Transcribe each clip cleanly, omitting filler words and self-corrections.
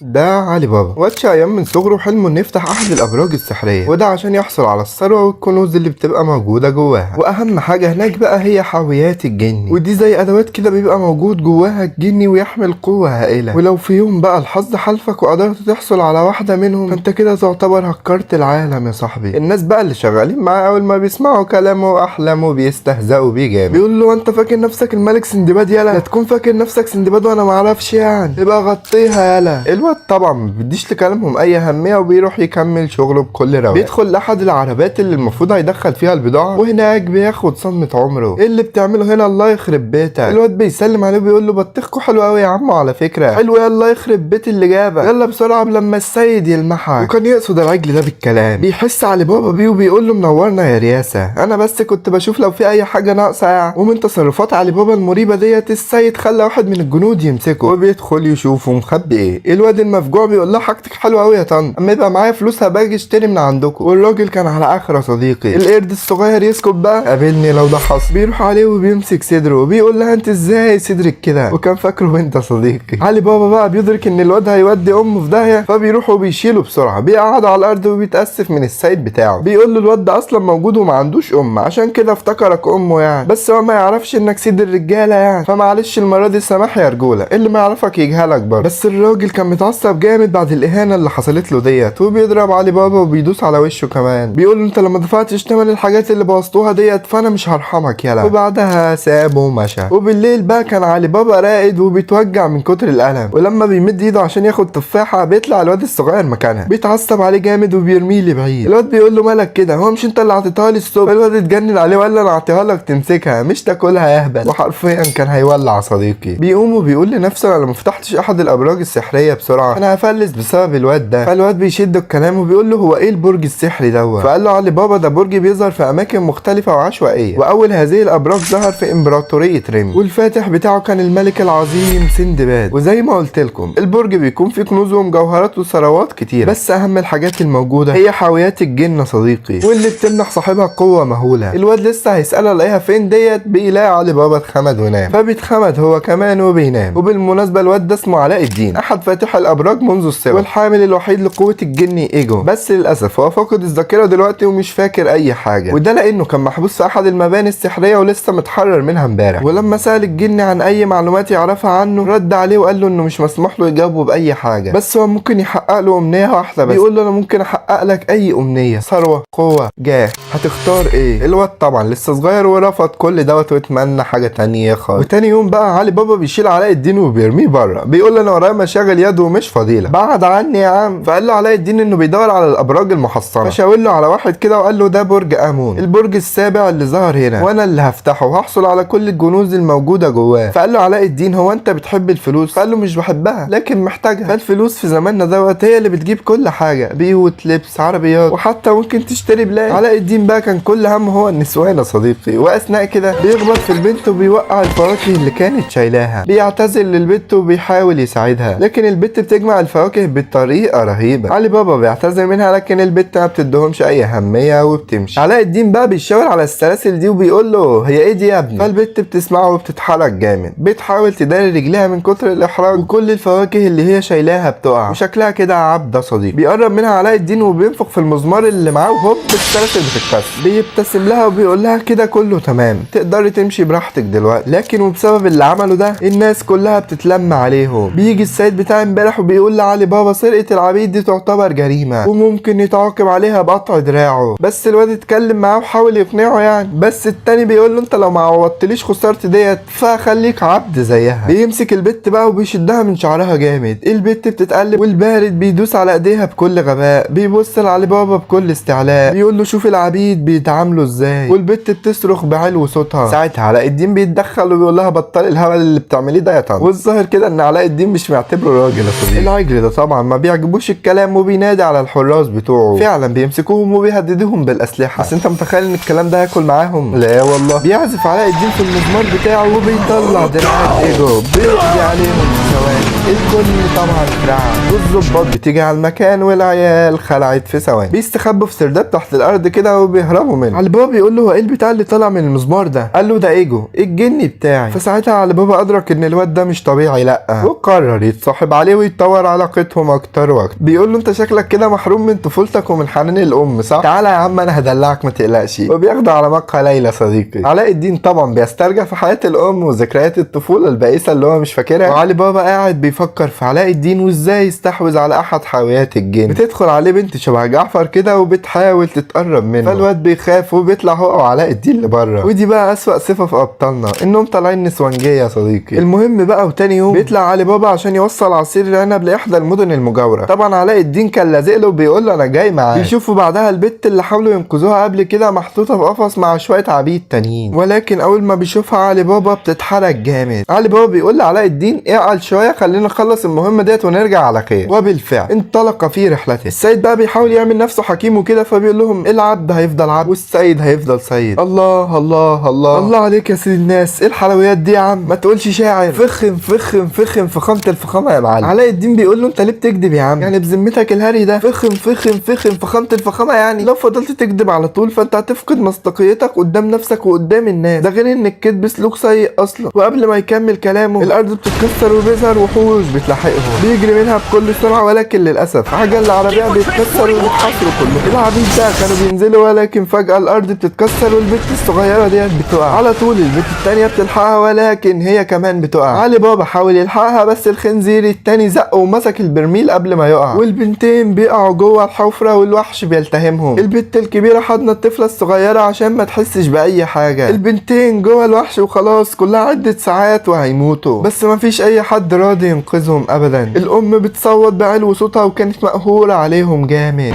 ده علي بابا واتش ايام من صغره حلمه انه يفتح احد الابراج السحريه، وده عشان يحصل على الثروه والكنوز اللي بتبقى موجوده جواها. واهم حاجه هناك بقى هي حاويات الجني، ودي زي ادوات كده بيبقى موجود جواها الجني ويحمل قوه هائله. ولو في يوم بقى الحظ حالفك وقدرت تحصل على واحده منهم فانت كده تعتبر هكرت العالم يا صاحبي. الناس بقى اللي شغالين معاه اول ما بيسمعوا كلامه واحلامه بيستهزئوا بيه جامد، بيقول له انت فاكر نفسك الملك سندباد؟ يالا لا تكون فاكر نفسك سندباد وانا معرفش يعني، يبقى غطيها يالا. الواد طبعا ما بيديش لكلامهم اي اهميه وبيروح يكمل شغله بكل رواق. بيدخل لاحد العربات اللي المفروض هيدخل فيها البضاعه، وهناك بياخد صدمه عمره. ايه اللي بتعمله هنا؟ الله يخرب بيتك. الواد بيسلم عليه وبيقول له بطيخكوا حلو قوي يا عم، على فكره حلو. يلا يخرب بيت اللي جابك، يلا بسرعه قبل لما السيد يلمحك. وكان يقصد العجل ده بالكلام. بيحس علي بابا بيه وبيقول له منورنا يا رياسه، انا بس كنت بشوف لو في اي حاجه ناقصه يعني. ومن تصرفات علي بابا المريبه ديت السيد خلى واحد من الجنود يمسكه وبيدخل يشوفه مخبي ايه. الواد المفجوع بيقول لها حاجتك حلوه قوي يا طنط، اما يبقى معايا فلوس هباجي اشتري من عندكم. والراجل كان على اخر يا صديقي. القرد الصغير يسكت بقى، قابلني لو ده حصل. بيروح عليه وبيمسك صدره وبيقول لها انت ازاي صدرك كده؟ وكان فاكره انت يا صديقي. علي بابا بقى بيدرك ان الواد هيودي امه في داهيه، فبيروح وبيشيله بسرعه. بيقعده على الارض وبيتاسف من السيد بتاعه. بيقول له الواد ده اصلا موجود وما عندوش ام، عشان كده افتكرك امه يعني، بس هو ما يعرفش انك سيد الرجاله يعني، فمعلش المره دي سماح يا رجوله، اللي ما يعرفك يجهلك برضه. بس الراجل كان متعصب جامد بعد الاهانه اللي حصلت له ديت، وبيضرب علي بابا وبيدوس على وشه كمان. بيقول له انت لما دفعتش ثمن الحاجات اللي بوظتوها ديت فانا مش هرحمك يلا. وبعدها سابه ومشى. وبالليل بقى كان علي بابا راقد وبيتوجع من كتر الالم، ولما بيمد ايده عشان ياخد تفاحه بيطلع الواد الصغير مكانها. بيتعصب عليه جامد وبيرميه لبعيد. الواد بيقول له مالك كده؟ هو مش انت اللي اعطيتها لي الصبح؟ الواد اتجنن عليه وقال له انا اعطيها لك تمسكها مش تاكلها يا اهبل. وحرفيا كان هيولع صديقي. بيقوم وبيقول لنفسه انا لو ما فتحتش احد الابراج السحريه بسرعه انا هفلس بسبب الواد ده. فالواد بيشد الكلام وبيقول له هو ايه البرج السحري دوت؟ فقال له علي بابا ده برج بيظهر في اماكن مختلفه وعشوائيه، واول هذه الابراج ظهر في امبراطوريه ريم، والفاتح بتاعه كان الملك العظيم سندباد. وزي ما قلت لكم البرج بيكون فيه كنوز ومجوهرات وثروات كتير، بس اهم الحاجات الموجوده هي حاويات الجن صديقي، واللي بتمنح صاحبها قوه مهوله. الواد لسه هيسالها الاقيها فين ديت، بيلاقي علي بابا اتخمد ونام، فبيتخمد هو كمان وبينام. وبالمناسبه الواد ده اسمه علاء الدين، احد فاتح الابراج منذ الصغر، والحامل الوحيد لقوه الجني ايجو. بس للاسف هو فاقد الذاكره دلوقتي ومش فاكر اي حاجه، وده لانه كان محبوس في احد المباني السحريه ولسه متحرر منها امبارح. ولما سال الجن عن اي معلومات يعرفها عنه رد عليه وقال له انه مش مسموح له يجاوبه باي حاجه، بس هو ممكن يحقق له امنيه واحده بس. بيقول له انا ممكن احقق لك اي امنيه، ثروه، قوه، جاه، هتختار ايه؟ الواد طبعا لسه صغير ورفض كل دوت واتمنى حاجه تانية خالص. وتاني يوم بقى علي بابا بيشيل علاء الدين وبيرميه بره، بيقول له انا ورايا مشاغل يد ومش فضيله، بعد عني يا عم. فقال له علاء الدين انه بيدور على الابراج المحصنه، فشاور له على واحد كده وقال له ده برج امون، البرج السابع اللي ظهر هنا، وانا اللي هفتحه وهحصل على كل الكنوز الموجوده جواه. فقال له علاء الدين هو انت بتحب الفلوس؟ فقال له مش بحبها لكن محتاجها. فالفلوس في زماننا دوت هي اللي بتجيب كل حاجه، بيوت، لبس، عربيات، وحتى ممكن تشتري بلاد. علاء الدين بقى كان كل همه هو النسوان يا صديقي، واثناء كده بيخبط في البنت وبيوقع الفواكه اللي كانت شايلاها. بيعتذر للبنت وبيحاول يساعدها، لكن البنت بتجمع الفواكه بطريقه رهيبه. علي بابا بيعتذر منها لكن البنت ما بتدهمش اي اهميه وبتمشي. علاء الدين بقى بيشاور على السلاسل دي وبيقول له هي ايه دي يا ابني؟ فالبنت بتسمعه وبتتحرك جامد، بتحاول تداري رجليها من كتر الاحراج، وكل الفواكه اللي هي شايلاها بتقع، وشكلها كده عبده صديق. بيقرب منها علاء الدين وبينفخ في المزمار اللي معاه وهوب السلاسل بتتكسر. بيبتسم لها وبيقول لها كده كله تمام، تقدري تمشي براحتك دلوقتي. لكن وبسبب اللي عمله ده الناس كلها بتتلم عليهم. بيجي السيد بتاع امبارح وبيقول لعلي بابا سرقه العبيد دي تعتبر جريمه وممكن يتعاقب عليها بقطع دراعه، بس الواد اتكلم معاه وحاول يقنعه يعني، بس التاني بيقول له انت لو ما عوضتليش خسارتي ديت فخليك عبد زيها. بيمسك البت بقى وبيشدها من شعرها جامد، البت بتتقلب والبارد بيدوس على ايديها بكل غباء. بيبص لعلي بابا بكل استعلاء بيقول له شوف العبيد بيتعاملوا ازاي، والبت بتصرخ بعلو صوتها. ساعتها علاء الدين بيتدخل وبيقول لها بطل الهبل اللي بتعمليه ده يا طنط. والظاهر كده ان علاء الدين مش معتبره راجل يا صديقي. العجل ده طبعا ما بيعجبوش الكلام وبينادي على الحراس بتوعه، فعلا بيمسكوهم وبيهددوهم بالاسلحه، بس انت متخيل ان الكلام ده هياكل معاهم؟ لا والله. بيعزف علاء الدين في المزمار بتاعه وبيطلع دراعات ايجو بيقضي عليهم في ثواني. الكل طبعا اترعب، والظباط بتيجي على المكان والعيال خلعت في ثواني. بيستخبوا في سرداب تحت الارض كده وبيهربوا منه. علي بابا بيقول له هو ايه البتاع اللي طالع من المزمار ده؟ قال له ده ايجو الجني بتاعي. فساعتها علي بابا ادرك ان الواد ده مش طبيعي لا، وقرر يتصاحب عليه يتطور علاقتهم اكتر واكتر. بيقول له انت شكلك كده محروم من طفولتك ومن حنان الام صح؟ تعالى يا عم انا هدلعك ما تقلقش. وبياخده على مقهى ليلى صديقي. علاء الدين طبعا بيسترجع في حياة الام وذكريات الطفولة البائسة اللي هو مش فاكرها، وعلي بابا قاعد بيفكر في علاء الدين وازاي يستحوذ على احد حاويات الجن. بتدخل عليه بنت شبه جعفر كده وبتحاول تتقرب منه، فالواد بيخاف وبيطلع هو وعلاء الدين لبره. ودي بقى اسوأ صفة في ابطالنا، انهم طالعين نسوانجية يا صديقي. المهم بقى وتاني يوم بيطلع علي بابا عشان يوصل عصير العنب لاحدى المدن المجاورة. طبعا علاء الدين كان لازق له وبيقول له انا جاي معاك. بيشوفوا بعدها البت اللي حاولوا ينقذوها قبل كده محطوطة في قفص مع شوية عبيد تانيين، ولكن اول ما بيشوفها علي بابا بتتحرك جامد. علي بابا بيقول لعلاء الدين اعقل شوية خلينا نخلص المهمة ديت ونرجع على خير. وبالفعل انطلق في رحلته. السيد بقى بيحاول يعمل نفسه حكيم وكده، فبيقول لهم العبد هيفضل عبد والسيد هيفضل سيد. الله الله الله الله عليك يا سيد الناس، ايه الحلويات دي يا عم؟ ما تقولش شاعر. فخم فخم فخم فخامة الفخامة يا معلم. علاء الدين بيقول له انت ليه بتكذب يا عم؟ يعني بذمتك الهري ده فخم فخم فخم فخامة الفخامة؟ يعني لو فضلت تكذب على طول فانت هتفقد مصداقيتك قدام نفسك وقدام الناس. ده غير ان الكذب سلوك سيء اصلا. وقبل ما يكمل كلامه الارض بتتكسر وبيظهر وحوش بتلاحقهم بيجري منها بكل سرعة، ولكن للاسف عجل العربية بيتكسر وبيتحصروا كلهم. العبيد بقى كانوا بينزلوا، ولكن فجأة الارض بتتكسر والبت الصغيرة ديت بتقع. على طول البت التانية بتلحقها ولكن هي كمان بتقع. علي بابا حاول يلحقها بس الخنزير التاني زقه ومسك البرميل قبل ما يقع، والبنتين بيقعوا جوه الحفرة والوحش بيلتهمهم. البت الكبيرة حضنت الطفلة الصغيرة عشان ما تحسش بأي حاجة. البنتين جوه الوحش وخلاص كلها عدة ساعات وهيموتوا، بس ما فيش أي حد راضي ينقذهم أبدا. الأم بتصوت بعلو صوتها وكانت مقهورة عليهم جامد.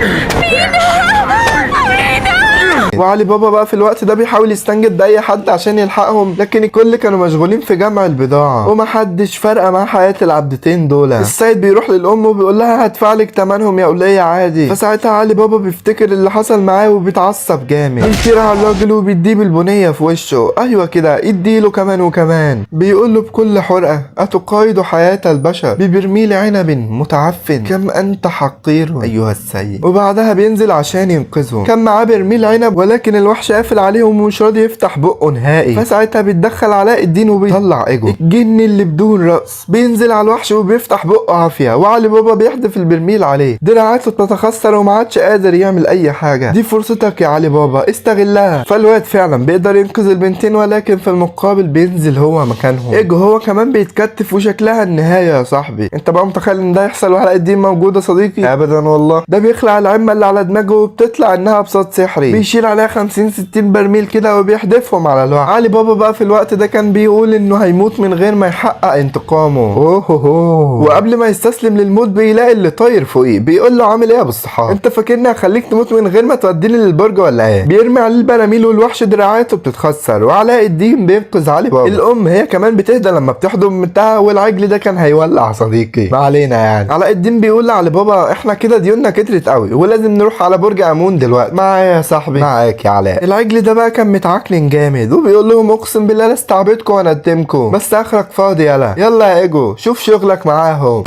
وعلي بابا بقى في الوقت ده بيحاول يستنجد بأي حد عشان يلحقهم، لكن الكل كانوا مشغولين في جمع البضاعة ومحدش فارقة مع حياة العبدتين دول. السيد بيروح للأم وبيقول لها هدفعلك تمنهم يا ولية عادي. فساعتها علي بابا بيفتكر اللي حصل معاه وبيتعصب جامد، بيطير على الراجل وبيديه بالبنية في وشه. أيوة كده اديله كمان وكمان. بيقول له بكل حرقة أتقايد حياة البشر ببرميل عنب متعفن؟ كم أنت حقير أيها السيد. وبعدها بينزل عشان ينقذهم. كان معاه برميل عنب ولكن الوحش قافل عليهم ومش راضي يفتح بقه نهائي. فساعتها بيتدخل علاء الدين وبيطلع ايجو الجن اللي بدون راس، بينزل على الوحش وبيفتح بقه عافيه، وعلي بابا بيحدف البرميل عليه. دراعاته بتتخثر وما عادش قادر يعمل اي حاجه. دي فرصتك يا علي بابا استغلها. فالواد فعلا بيقدر ينقذ البنتين، ولكن في المقابل بينزل هو مكانهم. ايجو هو كمان بيتكتف وشكلها النهايه يا صاحبي. انت بقى متخيل ان ده يحصل وعلاء الدين موجود يا صديقي؟ ابدا والله. ده بيخلع العمه اللي على دماغه وبتطلع انها بساط سحري، بيشيل عليها 50-60 برميل كده وبيحدفهم على الوحش. علي بابا بقى في الوقت ده كان بيقول انه هيموت من غير ما يحقق انتقامه. وقبل ما يستسلم للموت بيلاقي اللي طاير فوقيه بيقول له عامل ايه يا ابو الصحاب؟ انت فاكرني هخليك تموت من غير ما توديني للبرج ولا ايه؟ بيرمي عليه البراميل والوحش دراعاته بتتخسر، وعلاء الدين بينقذ علي بابا. الام هي كمان بتهدى لما بتحضن بنتها، والعجل ده كان هيولع صديقي. ما علينا يعني. علاء الدين بيقول لعلي بابا احنا كده ديوننا كترت قوي ولازم نروح على برج امون دلوقتي. معايا يا صاحبي؟ معاك يا علاء. العجل ده بقى كان متعكنن جامد وبيقول لهم اقسم بالله لا استعبدكم وندمكم، بس اخرك فاضي. يلا يا ايجو شوف شغلك معاهم.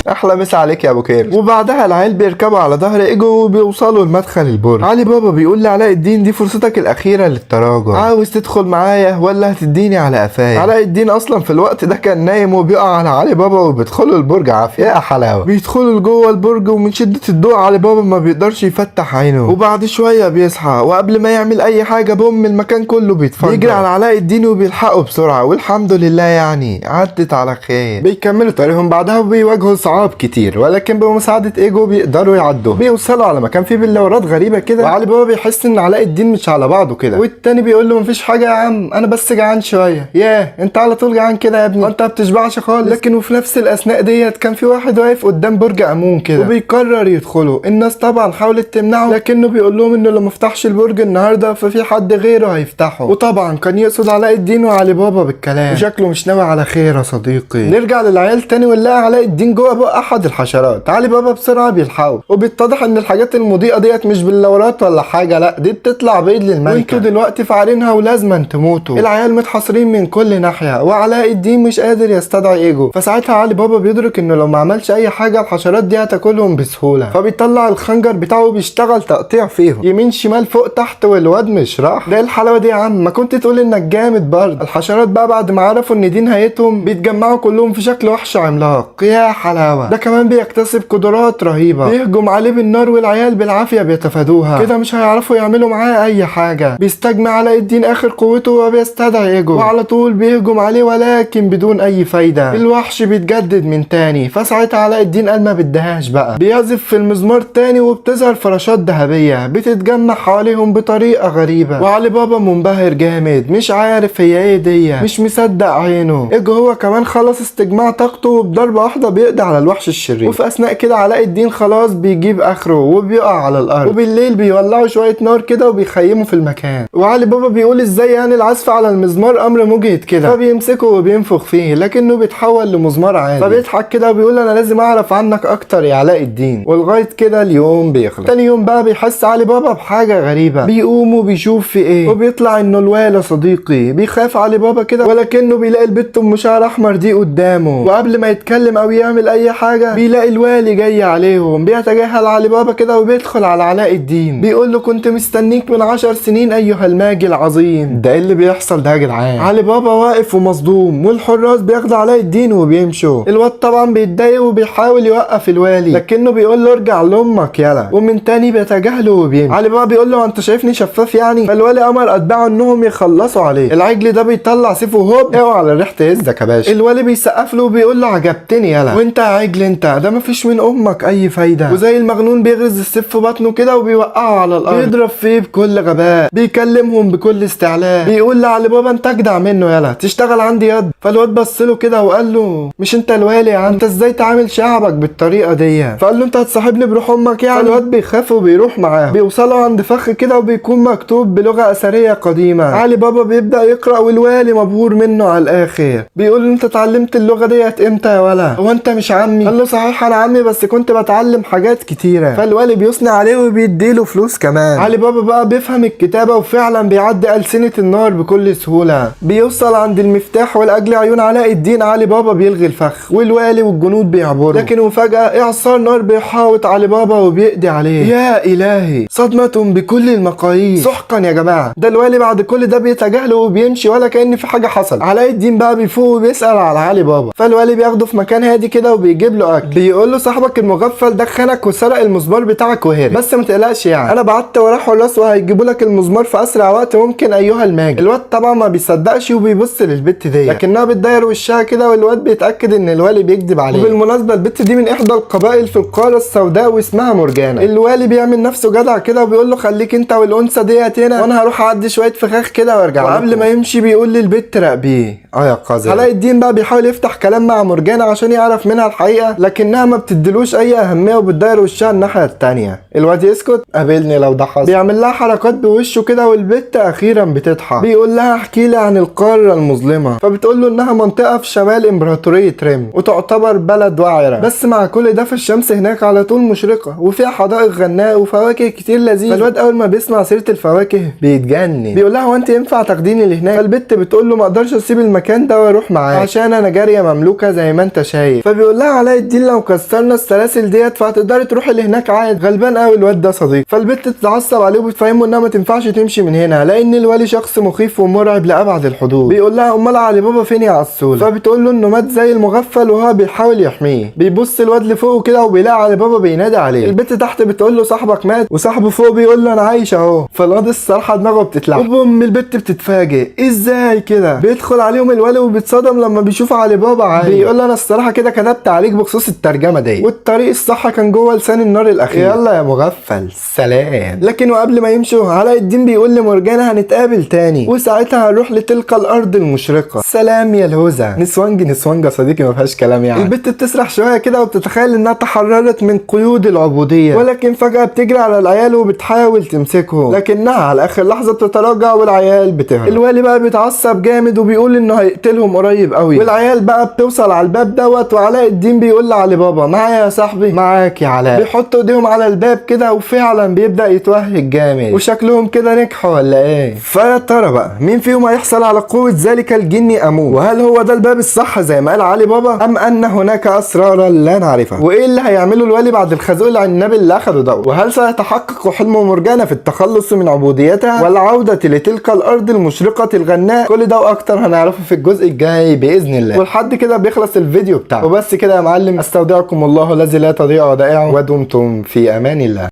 احلى مسا عليك يا ابو كير. وبعدها العيال بيركبوا على ظهر ايجو وبيوصلوا لمدخل البرج. علي بابا بيقول لعلاء الدين دي فرصتك الاخيره للتراجع، عاوز تدخل معايا ولا هتديني على قفايا؟ علاء الدين اصلا في الوقت ده كان نايم وبيقع على علي بابا وبيدخلوا البرج عافيه. يا حلاوه. بيدخلوا لجوه البرج ومن شده الضوء علي بابا ما بيقدرش يفتح عينه، وبعد شويه بيصحى وقبل ما يعمل اي حاجه بوم المكان كله بيتفجر. بيجري على علاء الدين وبيلحقوا بسرعه والحمد لله يعني عدت على خير. بيكملوا طريقهم بعدها وبيواجهوا صعاب كتير، ولكن بمساعدة ايجو بيقدروا يعدوا. بيوصلوا على مكان فيه بلورات غريبة كده، وعلي بابا بيحس ان علاء الدين مش على بعضه كده، والتاني بيقول له مفيش حاجة يا عم انا بس جعان شوية. ياه انت على طول جعان كده يا ابني، انت ما بتشبعش خالص. لكن وفي نفس الاثناء ديت كان في واحد واقف قدام برج امون كده وبيقرر يدخله. الناس طبعا حاولت تمنعه، لكنه بيقول لهم انه لو ما فتحش البرج النهارده ففي حد غيره هيفتحه. وطبعا كان يقصد علاء الدين وعلي بابا بالكلام، وشكله مش ناوي على خير يا صديقي. نرجع للعيال تاني ونلاقي علاء الدين جوه فوق احد الحشرات. علي بابا بسرعه بيلحقه وبيتضح ان الحاجات المضيئه ديت مش باللورات ولا حاجه، لا دي بتطلع بيض للملكه، وانتوا دلوقتي فاعلينها ولازما تموتوا. العيال متحاصرين من كل ناحيه وعلاء الدين مش قادر يستدعي ايجو. فساعتها علي بابا بيدرك انه لو ما عملش اي حاجه الحشرات دي هتاكلهم بسهوله، فبيطلع الخنجر بتاعه وبيشتغل تقطيع فيهم يمين شمال فوق تحت، والواد مش راح. ده الحلاوه دي يا عم، ما كنت تقول انك جامد برضه. الحشرات بقى بعد ما عرفوا ان دي نهايتهم بيتجمعوا كلهم في شكل وحش عملاق. يا حلاوه، ده كمان بيكتسب قدرات رهيبه، بيهجم عليه بالنار والعيال بالعافيه بيتفادوها. كده مش هيعرفوا يعملوا معاه اي حاجه. بيستجمع علاء الدين اخر قوته وبيستدعي ايجو، وعلى طول بيهجم عليه ولكن بدون اي فايده. الوحش بيتجدد من تاني. فساعتها علاء الدين قال ما بدهاش بقى، بيعزف في المزمار تاني وبتظهر فراشات ذهبيه بتتجمع حواليهم بطريقه غريبه. وعلي بابا منبهر جامد، مش عارف هي ايه دي، مش مصدق عينه. ايجو هو كمان خلص استجماع طاقته وبضربه واحده بيقضي على الوحش الشرير. وفي اثناء كده علاء الدين خلاص بيجيب اخره وبيقع على الارض. وبالليل بيولعوا شويه نار كده وبيخيموا في المكان. وعلي بابا بيقول ازاي يعني العزف على المزمار امر مجهد كده، فبيمسكه وبينفخ فيه لكنه بيتحول لمزمار عادي. فبيضحك كده وبيقول انا لازم اعرف عنك اكتر يا علاء الدين. ولغايه كده اليوم بيخلص. تاني يوم بقى بيحس علي بابا بحاجه غريبه، بيقوم وبيشوف في ايه، وبيطلع انه الوالي صديقي. بيخاف علي بابا كده ولكنه بيلاقي البت ام شعر احمر دي قدامه، وقبل ما يتكلم او يعمل اي حاجه بيلاقي الوالي جاي عليهم. بيتجاهل علي بابا كده وبيدخل على علاء الدين، بيقول له كنت مستنيك من 10 سنين ايها الماجي العظيم. ده ايه اللي بيحصل ده يا جدعان؟ علي بابا واقف ومصدوم، والحراس بياخدوا علاء الدين وبيمشوا. الواد طبعا بيتضايق وبيحاول يوقف الوالي لكنه بيقول له ارجع لامك يلا، ومن تاني بيتجاهله وبيمشي. علي بابا بيقول له انت شايفني شفاف يعني؟ فالوالي امر اتباعه انهم يخلصوا عليه. العجل ده بيطلع سيفه هوب، اوعى على ريحه تهزك يا باشا. الوالي بيسقف له وبيقول له عجبتني يلا، وانت يا عجل انت ده مفيش من امك اي فايده. وزي المجنون بيغرز السيف في بطنه كده وبيوقعه على الارض، بيضرب فيه بكل غباء، بيكلمهم بكل استعلاء، بيقول لعلي بابا انت اجدع منه يلا تشتغل عندي يد. فالواد بص له كده وقال له مش انت الوالي يا عم، انت ازاي تعامل شعبك بالطريقه دي؟ فقال له انت هتصاحبني بروح امك يعني؟ فالواد بيخاف وبيروح معاه. بيوصلوا عند فخ كده وبيكون مكتوب بلغه اثريه قديمه. علي بابا بيبدا يقرا والوالي مبهور منه على الاخر. بيقول له انت اتعلمت اللغه ديت امتى يا ولا؟ هو انت مش عمي؟ قال له صحيح انا عمي بس كنت بتعلم حاجات كتيره. فالوالي بيثني عليه وبيديله فلوس كمان. علي بابا بقى بيفهم الكتابه وفعلا بيعدي ألسنة النار بكل سهوله. بيوصل عند المفتاح ولاجل عيون علاء الدين علي بابا بيلغي الفخ والوالي والجنود بيعبروا، لكن وفجاه اعصار نار بيحاوط علي بابا وبيقضي عليه. يا الهي، صدمه بكل المقاييس. سحقا يا جماعه، ده الوالي بعد كل ده بيتجاهله وبيمشي ولا كأن في حاجه حصل. علاء الدين بقى بيفوق وبيسال على علي بابا. فالوالي بياخده في مكان هادي كده وبيجيب له اكل. بيقول له صاحبك المغفل دخنك وسرق المزمار بتاعك وهرب، بس ما تقلقش يعني انا بعت وراه حراس وهيجيبوا لك المزمار في اسرع وقت ممكن ايها الماجد. الواد طبعا ما بيصدقش وبيبص للبت دي لكنها بتداير وشها كده، والواد بيتاكد ان الوالي بيكذب عليه. وبالمناسبه البت دي من احدى القبائل في القاره السوداء واسمها مورجانا. الوالي بيعمل نفسه جدع كده وبيقول له خليك انت والانثى ديت هنا وانا هروح اعدي شويه فخاخ كده وارجع. وقبل ما يمشي بيقول للبت راقبيه. يا قذر. علاء الدين بقى بيحاول يفتح كلام مع مورجانا عشان يعرف منها الحقيقه لكنها ما بتديلوش اي اهميه وبتداير وشها الناحيه التانيه. الواد يسكت قابلني لو ده حصل. بيعمل لها حركات بوشه كده والبت اخيرا بتضحك. بيقول لها احكي لي عن القاره المظلمه، فبتقول له انها منطقه في شمال امبراطوريه ريم وتعتبر بلد وعره، بس مع كل ده فالشمس هناك على طول مشرقه وفيها حدائق غناء وفواكه كتير لذيذه. فالواد اول ما بيسمع سيره الفواكه بيتجنن. بيقول لها هو انت ينفع تاخديني لهناك؟ فالبت بتقول له ما اقدرش اسيب المكان ده واروح معاك عشان انا جاريه مملوكه زي ما انت شايف. فبيقول لها علاء الدين لو كسرنا السلاسل ديت فهتقدري تروحي لهناك عادي. غلبان قوي الواد ده صديق. فالبت تتعصب عليه وبتفهمه انها ما تنفعش تمشي من هنا لان الوالي شخص مخيف ومرعب لابعد الحدود. بيقول لها امال علي بابا فين يا عسول؟ فبتقول له انه مات زي المغفل وهو بيحاول يحميه. بيبص الواد لفوق كده وبيلاقي علي بابا بينادي عليه. البت تحت بتقول له صاحبك مات، وصاحبه فوق بيقول له انا عايش اهو. فالواد الصراحه دماغه بتتلعب وبوم البت بتتفاجئ ازاي كده. بيدخل عليهم الوالي وبيتصدم لما بيشوف علي بابا عادي. بيقول له انا الصراحه كده كتبت عليك بخصوص الترجمه دي والطريق الصح كان جوه لسان النار الاخير. يلا يا مغفل سلام. لكن وقبل ما يمشوا علاء الدين بيقول لمورجانا هنتقابل تاني وساعتها هنروح لتلك الارض المشرقه. سلام يا الهوزه. نسوانج يا صديقي ما فيهاش كلام يعني. البت بتسرح شويه كده وبتتخيل انها تحررت من قيود العبوديه، ولكن فجاه بتجري على العيال وبتحاول تمسكهم لكنها على اخر لحظه بتتراجع والعيال بتهرب. الوالي بقى بيتعصب جامد وبيقول انه هيقتلهم قريب قوي، والعيال بقى بتوصل على الباب دوت وعلاء الدين مين بيقول لعلي بابا معايا يا صاحبي؟ معاك يا علاء. بيحطوا ايديهم على الباب كده وفعلا بيبدأ يتوهج جامد، وشكلهم كده نجحوا ولا ايه؟ فيا ترى بقى مين فيهم هيحصل على قوة ذلك الجني امو؟ وهل هو ده الباب الصح زي ما قال علي بابا، ام ان هناك اسرارا لا نعرفها؟ وايه اللي هيعمله الولي بعد الخازوق العنابي اللي اخده ده؟ وهل سيتحقق حلم مرجانة في التخلص من عبوديتها والعودة لتلك الارض المشرقة الغناء؟ كل ده واكتر هنعرفه في الجزء الجاي باذن الله. ولحد كده بيخلص الفيديو بتاعنا، وبس كده يا معلم. استودعكم الله الذي لا تضيع ودائعه، ودمتم في امان الله.